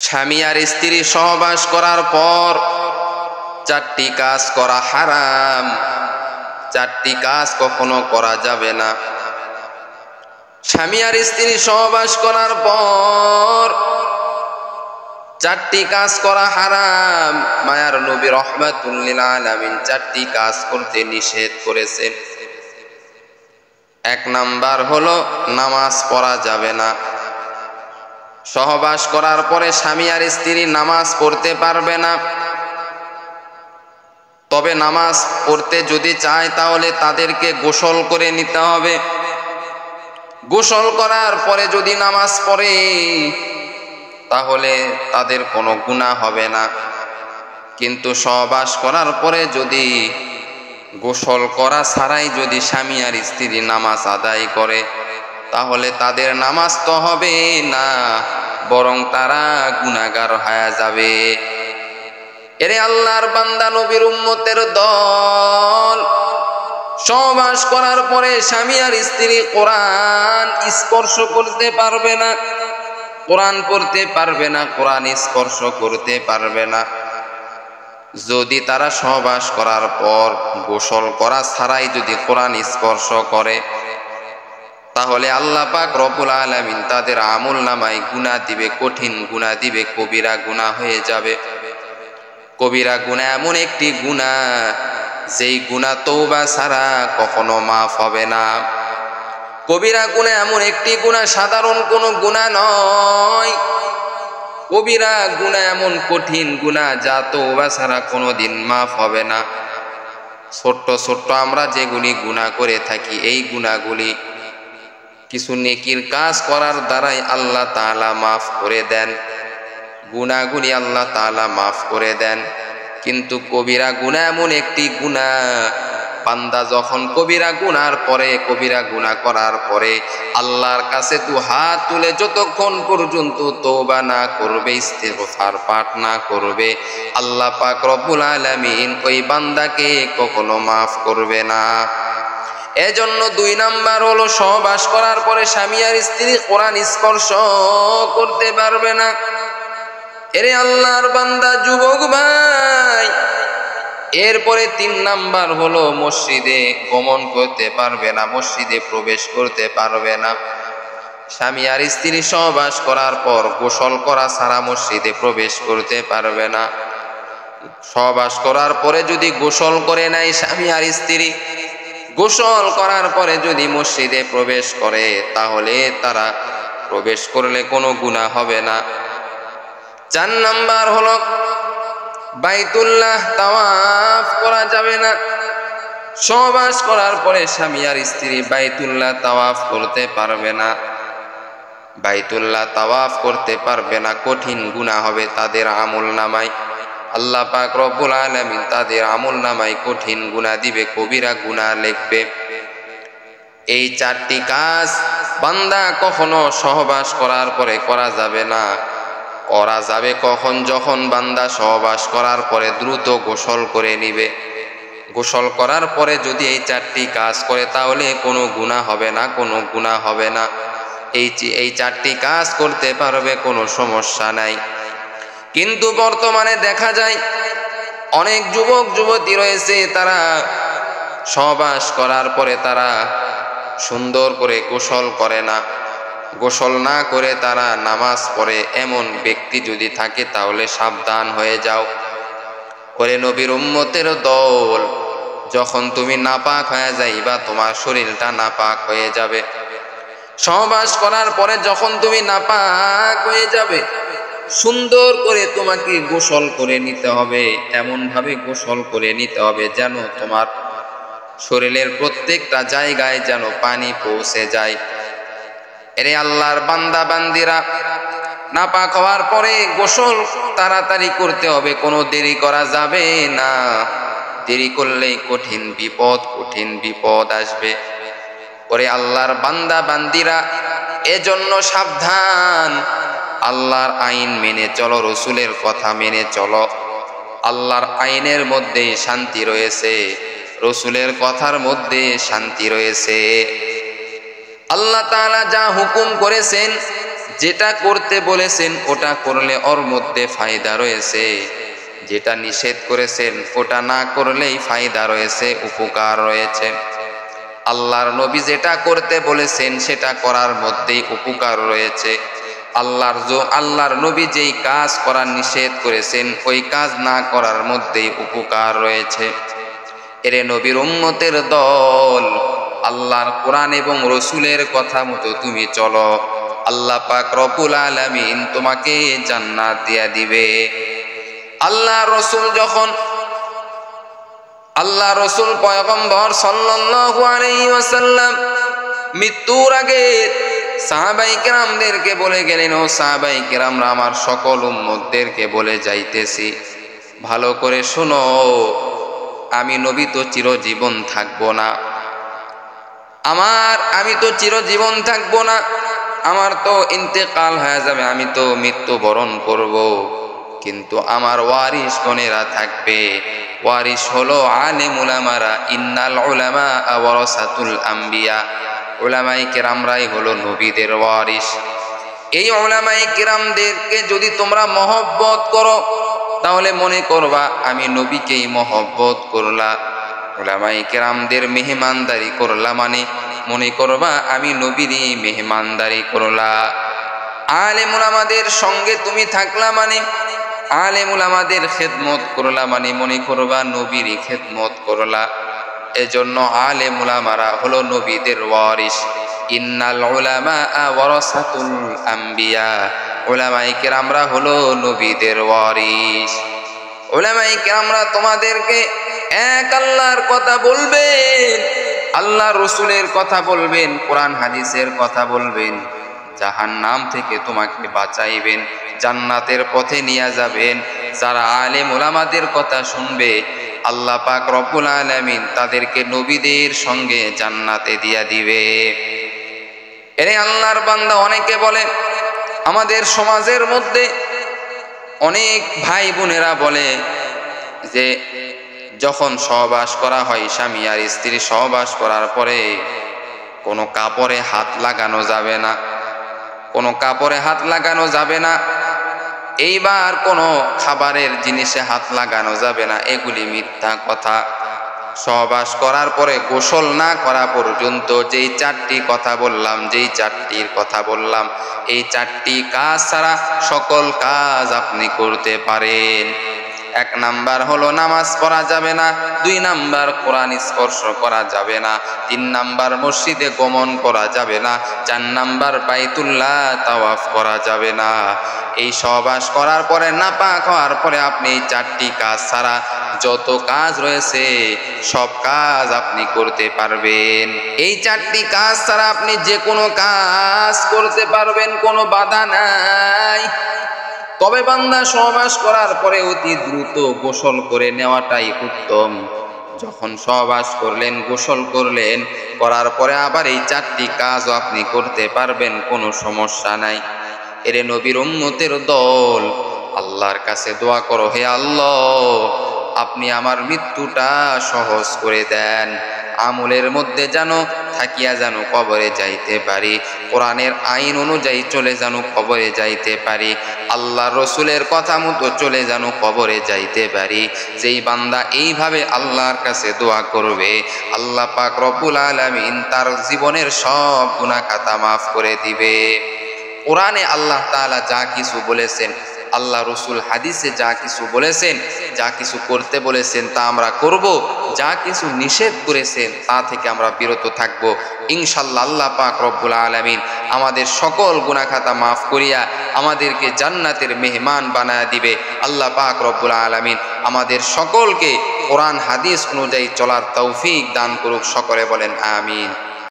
স্বামী আর স্ত্রী সহবাস করার পর চারটি কাজ করা হারাম। চারটি কাজ কখনো করা যাবে না। স্বামী আর স্ত্রী সহবাস করার পর চারটি কাজ করা হারাম। মায়ার নবী রাহমাতুল লিল আলামিন চারটি কাজ করতে নিষেধ করেছেন। এক নাম্বার হলো নামাজ পড়া যাবে না। সহবাস করার পরে স্বামী আর স্ত্রী নামাজ পড়তে পারবে না। তবে নামাজ পড়তে যদি চায় তাহলে তাদেরকে গোসল করে নিতে হবে। গোসল করার পরে যদি নামাজ পড়ে তাহলে তাদের কোনো গুনাহ হবে না। কিন্তু সহবাস করার পরে যদি গোসল করা ছাড়াই যদি স্বামী আর স্ত্রী নামাজ আদায় করে তাহলে তাদের নামাজ তো হবে না, বরং তারা গুনাহগার হয়ে যাবে। এরে আল্লাহর বান্দা নবীর উম্মতের দল, সহবাস করার পরে স্বামী আর স্ত্রী কোরআন স্পর্শ করতে পারবে না, কোরআন পড়তে পারবে না, কোরআন স্পর্শ করতে পারবে না। যদি তারা সহবাস করার পর গোসল করা ছাড়াই যদি কোরআন স্পর্শ করে তাহলে আল্লাহ পাক রব্বুল আলামিন তাদের আমলনামায় গুনাহ দিবে, কঠিন গুনাহ দিবে, কবিরা গুনাহ হয়ে যাবে। কবিরা গুনাহ এমন একটি গুনাহ যেই গুনাহ তওবা ছাড়া কখনো মাফ হবে না। কবিরা গুনাহ এমন একটি গুনাহ, সাধারণ কোনো গুনাহ নয়। কবিরা গুনাহ এমন কঠিন গুনাহ যা তওবা ছাড়া কোনোদিন মাফ হবে না। ছোট্ট ছোট্ট আমরা যেগুলি গুনাহ করে থাকি এই গুনাহগুলি কিছু নেকির কাজ করার দ্বারাই আল্লাহ তাআলা মাফ করে দেন। গুনাহগুলি আল্লাহ তাআলা মাফ করে দেন। কিন্তু কবিরা গুনাহ এমন একটি গুনাহ, বান্দা যখন কবিরা গুনার পরে, কবিরা গুনাহ করার পরে আল্লাহর কাছে হাত তুলে যতক্ষণ পর্যন্ত তওবা না করবে, ইস্তিগফার পাঠ না করবে, আল্লাহ পাক রব্বুল আলামিন ওই বান্দাকে কখনো মাফ করবে না। এজন্য 2 নাম্বার হলো সহবাস করার পরে স্বামী আর স্ত্রী কোরআন স্পর্শ করতে পারবে না। এরে আল্লাহর বান্দা যুবক ভাই, এরপরে 3 নাম্বার হলো মসজিদে গমন করতে পারবে না, মসজিদে প্রবেশ করতে পারবে না। স্বামী আর স্ত্রী সহবাস করার পর গোসল করা ছাড়া মসজিদে প্রবেশ করতে পারবে না। সহবাস করার পরে যদি গোসল করে নেয় স্বামী আর স্ত্রী, গোসল করার পরে যদি মসজিদে প্রবেশ করে তাহলে তারা প্রবেশ করলে কোনো গুনাহ হবে না। 4 নাম্বার হলো বাইতুল্লাহ তাওয়াফ করা যাবে না। সহবাস করার পরে স্বামী আর স্ত্রী বাইতুল্লাহ তাওয়াফ করতে পারবে না। বাইতুল্লাহ তাওয়াফ করতে পারবে না, কঠিন গুনাহ হবে তাদের আমলনামায়। আল্লাহ পাক রব্বুল আলামিন তাদের আমলনামায় কঠিন গুনাহ দিবে, কবিরা গুনাহ লিখবে। এই 4টি কাজ বান্দা কখনো সহবাস করার পরে করা যাবে না। করা যাবে কখন? যখন বান্দা সহবাস করার পরে দ্রুত গোসল করে নিবে। গোসল করার পরে যদি এই 4টি কাজ করে তাহলে কোনো গুনাহ হবে না, কোনো গুনাহ হবে না। এই 4টি কাজ করতে পারবে, কোনো সমস্যা নাই। কিন্তু বর্তমানে দেখা যায় অনেক যুবক যুবতী রয়েছে, তারা সহবাস করার পরে তারা সুন্দর করে গোসল করে না। গোসল না করে তারা নামাজ পড়ে, এমন ব্যক্তি যদি থাকে তাহলে সাবধান হয়ে যাও। ওরে নবীর উম্মতের দল, যখন তুমি নাপাক হয়ে যাইবা তোমার শরীরটা নাপাক হয়ে যাবে। সহবাস করার পরে যখন তুমি নাপাক হয়ে যাবে সুন্দর করে তোমাকে গোসল করে নিতে হবে। এমন ভাবে গোসল করে নিতে হবে যেন তোমার শরীরের প্রত্যেকটা জায়গায় যেন পানি পৌঁছে যায়। এরে আল্লাহর বান্দা বান্দিরা, নাপাক হওয়ার পরে গোসল তাড়াতাড়ি করতে হবে, কোনো দেরি করা যাবে না। দেরি করলেই কঠিন বিপদ আসবে। ওরে আল্লাহর বান্দা বান্দিরা, এজন্য সাবধান। আল্লাহর আইন মেনে চলো, রসুলের কথা মেনে চলো। আল্লাহর আইনের মধ্যে শান্তি রয়েছে, রসুলের কথার মধ্যে শান্তি রয়েছে। আল্লাহ তাআলা যা হুকুম করেছেন যেটা করতে বলেছেন ওটা করলে ওর মধ্যে ফায়দা রয়েছে, যেটা নিষেধ করেছেন ওটা না করলেই ফায়দা রয়েছে, উপকার রয়েছে। আল্লাহর নবী যেটা করতে বলেছেন সেটা করার মধ্যেই উপকার রয়েছে। আল্লাহর নবী যেই কাজ করার নিষেধ করেছেন ওই কাজ না করার মধ্যেই উপকার রয়েছে। এরে নবীর উম্মতের দল, আল্লাহর কোরআন এবং রসুলের কথা মতো তুমি চলো, আল্লাহ পাক রব্বুল আলামিন তোমাকে জান্নাত দিয়া দিবে। আল্লাহ রসুল পয়গম্বর সাল্লাল্লাহু আলাইহি ওয়াসাল্লাম মৃত্যুর আগে সাহাবাই কেরামদেরকে বলে গেলেন, ও সাহাবাই কেরামরা, আমার সকল উম্মতদেরকে বলে যাইতেছি, ভালো করে শোনো, আমি নবী তো চিরজীবন থাকবো না, আমি তো চিরজীবন থাকবো না, আমার তো ইন্তেকাল হয়ে যাবে, আমি তো মৃত্যুবরণ করব, কিন্তু আমার ওয়ারিস গণেরা থাকবে। ওয়ারিস হলো আলেম উলামারা, ইন্নাল উলামা ওয়ারাসাতুল আম্বিয়া, উলামায়ে কেরামরাই হলো নবীদের ওয়ারিস। এই উলামায়ে কেরামদেরকে যদি তোমরা মহব্বত করো তাহলে মনে করবা আমি নবীকেই মহব্বত করলা। উলামায়ে কেরামদের মেহমানদারি করলা মানে মনে করবা আমি নবীরই মেহমানদারি করলা। আলেম উলামাদের সঙ্গে তুমি থাকলা মানে, আলেম উলামাদের খেদমত করলা মানে মনে করবা নবীরই খেদমত করলা। এজন্য আলেম উলামারা হলো নবীদের ওয়ারিস। ইন্নাল উলামা ওয়ারাসাতুল আম্বিয়া, উলামায়ে কেরামরা হলো নবীদের ওয়ারিস। উলামায়ে কেরামরা তোমাদেরকে এক আল্লাহর কথা বলবেন, আল্লাহ রসুলের কথা বলবেন, কোরআন হাদিসের কথা বলবেন, জাহান্নাম থেকে তোমাকে বাঁচাইবেন, জান্নাতের পথে নিয়ে যাবেন। যারা আলেম উলামাদের কথা শুনবে আল্লাহ পাক রব্বুল আলামিন তাদেরকে নবীদের সঙ্গে জান্নাতে দিয়া দিবে। এরে আল্লাহর বান্দা, অনেকে বলে, আমাদের সমাজের মধ্যে অনেক ভাই বোনেরা বলে যে যখন সহবাস করা হয়, স্বামী আর স্ত্রী সহবাস করার পরে কোনো কাপড়ে হাত লাগানো যাবে না, কোনো কাপড়ে হাত লাগানো যাবে না, এইবার কোনো খাবারের জিনিসে হাত লাগানো যাবে না। এগুলি মিথ্যা কথা। সহবাস করার পরে গোসল না করা পর্যন্ত যেই চারটি কথা বললাম, এই চারটি কাজ ছাড়া সকল কাজ আপনি করতে পারেন। 1 নাম্বার হলো নামাজ পড়া যাবে না, 2 নাম্বার কোরআন স্পর্শ করা যাবে না, 3 নাম্বার মসজিদে গমন করা যাবে না, 4 নাম্বার বাইতুল্লাহ তাওয়াফ করা যাবে না। এই সহবাস করার পরে নাপাক হওয়ার পরে আপনি এই 4টি কাজ ছাড়া যত কাজ রয়েছে সব কাজ আপনি করতে পারবেন। এই 4টি কাজ ছাড়া আপনি যে কোনো কাজ করতে পারবেন, কোনো বাধা নাই। তবে বান্দা সহবাস করার পরে অতি দ্রুত গোসল করে নেওয়াটাই উত্তম। যখন সহবাস করলেন, গোসল করলেন, করার পরে আবার এই 4টি কাজও আপনি করতে পারবেন, কোনো সমস্যা নাই। এরে নবীর উম্মতের দল, আল্লাহর কাছে দোয়া করো, হে আল্লাহ আপনি আমার মৃত্যুটা সহজ করে দেন, আমলের মধ্যে যেন থাকিয়া যেন কবরে যাইতে পারি, কোরআনের আইন অনুযায়ী চলে যেন কবরে যাইতে পারি, আল্লাহ রসুলের কথা মতো চলে যেন কবরে যাইতে পারি। যেই বান্দা এইভাবে আল্লাহর কাছে দোয়া করবে, আল্লাহ পাক রব্বুল আলামিন তার জীবনের সব গুনাহ খাতা মাফ করে দিবে। কোরআনে আল্লাহ তাআলা যা কিছু বলেছেন, আল্লাহ রসুল হাদিসে যা কিছু বলেছেন, যা কিছু করতে বলেছেন তা আমরা করব, যা কিছু নিষেধ করেছেন তা থেকে আমরা বিরত থাকব। ইনশাআল্লাহ আল্লাহ পাক রব্বুল আলামিন আমাদের সকল গুনাহ খাতা মাফ করিয়া আমাদেরকে জান্নাতের মেহমান বানায়া দিবে। আল্লাহ পাক রব্বুল আলামিন আমাদের সকলকে কোরআন হাদিস অনুযায়ী চলার তৌফিক দান করুক। সকলে বলেন আমিন।